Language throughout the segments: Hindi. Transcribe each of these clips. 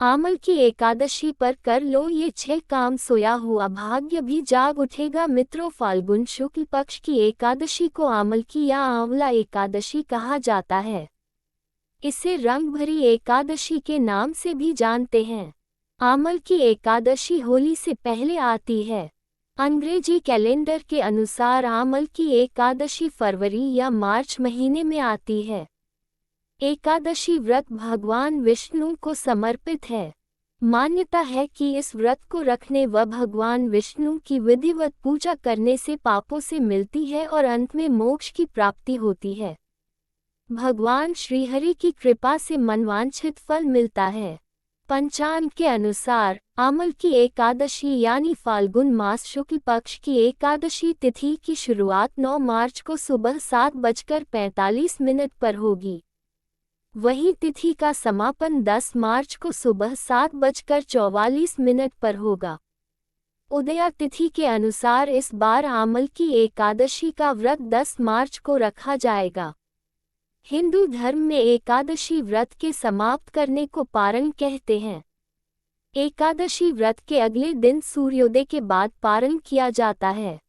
आमल की एकादशी पर कर लो ये 6 काम, सोया हुआ भाग्य भी जाग उठेगा। मित्रों, फाल्गुन शुक्ल पक्ष की एकादशी को आमल की या आंवला एकादशी कहा जाता है। इसे रंग भरी एकादशी के नाम से भी जानते हैं। आमल की एकादशी होली से पहले आती है। अंग्रेजी कैलेंडर के अनुसार आमल की एकादशी फरवरी या मार्च महीने में आती है। एकादशी व्रत भगवान विष्णु को समर्पित है। मान्यता है कि इस व्रत को रखने व भगवान विष्णु की विधिवत पूजा करने से पापों से मिलती है और अंत में मोक्ष की प्राप्ति होती है। भगवान श्रीहरि की कृपा से मनवांछित फल मिलता है। पंचांग के अनुसार आमल की एकादशी यानी फाल्गुन मास शुक्ल पक्ष की एकादशी तिथि की शुरुआत 9 मार्च को सुबह 7:45 पर होगी। वहीं तिथि का समापन 10 मार्च को सुबह 7:44 पर होगा। उदया तिथि के अनुसार इस बार आमल की एकादशी का व्रत 10 मार्च को रखा जाएगा। हिंदू धर्म में एकादशी व्रत के समाप्त करने को पारण कहते हैं। एकादशी व्रत के अगले दिन सूर्योदय के बाद पारण किया जाता है।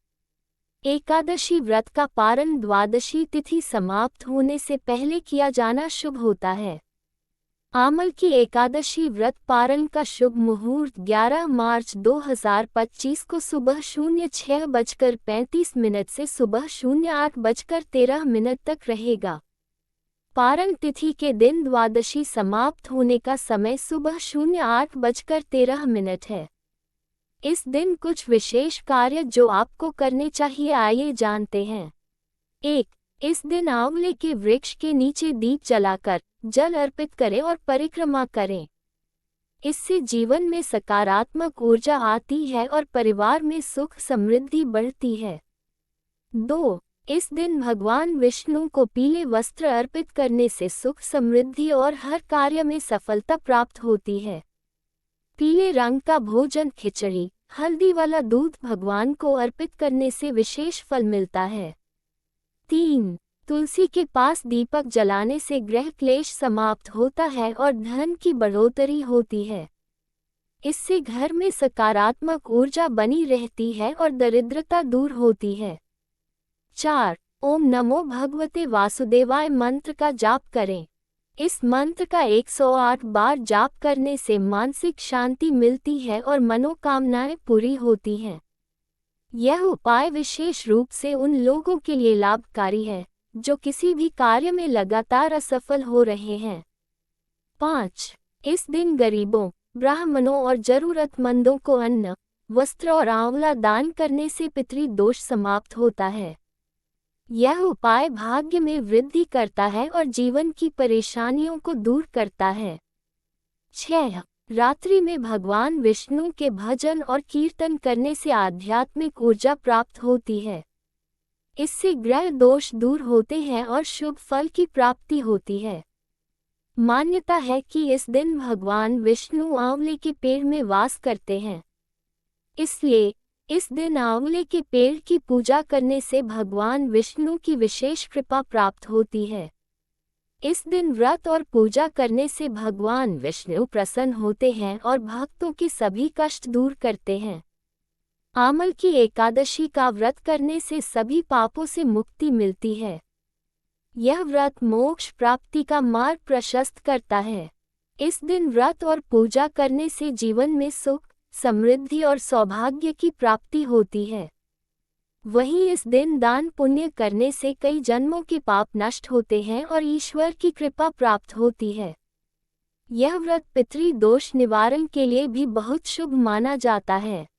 एकादशी व्रत का पारण द्वादशी तिथि समाप्त होने से पहले किया जाना शुभ होता है। आमल की एकादशी व्रत पारण का शुभ मुहूर्त 11 मार्च 2025 को सुबह 06:35 से सुबह 08:13 तक रहेगा। पारण तिथि के दिन द्वादशी समाप्त होने का समय सुबह 08:13 है। इस दिन कुछ विशेष कार्य जो आपको करने चाहिए, आइए जानते हैं। 1. इस दिन आंवले के वृक्ष के नीचे दीप जलाकर जल अर्पित करें और परिक्रमा करें। इससे जीवन में सकारात्मक ऊर्जा आती है और परिवार में सुख समृद्धि बढ़ती है। 2. इस दिन भगवान विष्णु को पीले वस्त्र अर्पित करने से सुख समृद्धि और हर कार्य में सफलता प्राप्त होती है। पीले रंग का भोजन, खिचड़ी, हल्दी वाला दूध भगवान को अर्पित करने से विशेष फल मिलता है। 3. तुलसी के पास दीपक जलाने से गृह क्लेश समाप्त होता है और धन की बढ़ोतरी होती है। इससे घर में सकारात्मक ऊर्जा बनी रहती है और दरिद्रता दूर होती है। 4. ओम नमो भगवते वासुदेवाय मंत्र का जाप करें। इस मंत्र का 108 बार जाप करने से मानसिक शांति मिलती है और मनोकामनाएं पूरी होती हैं। यह उपाय विशेष रूप से उन लोगों के लिए लाभकारी है जो किसी भी कार्य में लगातार असफल हो रहे हैं। 5. इस दिन गरीबों, ब्राह्मणों और जरूरतमंदों को अन्न, वस्त्र और आंवला दान करने से पितृदोष समाप्त होता है। यह उपाय भाग्य में वृद्धि करता है और जीवन की परेशानियों को दूर करता है। 6. रात्रि में भगवान विष्णु के भजन और कीर्तन करने से आध्यात्मिक ऊर्जा प्राप्त होती है। इससे ग्रह दोष दूर होते हैं और शुभ फल की प्राप्ति होती है। मान्यता है कि इस दिन भगवान विष्णु आंवले के पेड़ में वास करते हैं। इसलिए इस दिन आंवले के पेड़ की पूजा करने से भगवान विष्णु की विशेष कृपा प्राप्त होती है। इस दिन व्रत और पूजा करने से भगवान विष्णु प्रसन्न होते हैं और भक्तों के सभी कष्ट दूर करते हैं। आमल की एकादशी का व्रत करने से सभी पापों से मुक्ति मिलती है। यह व्रत मोक्ष प्राप्ति का मार्ग प्रशस्त करता है। इस दिन व्रत और पूजा करने से जीवन में सुख, समृद्धि और सौभाग्य की प्राप्ति होती है। वहीं इस दिन दान पुण्य करने से कई जन्मों के पाप नष्ट होते हैं और ईश्वर की कृपा प्राप्त होती है। यह व्रत पितृदोष निवारण के लिए भी बहुत शुभ माना जाता है।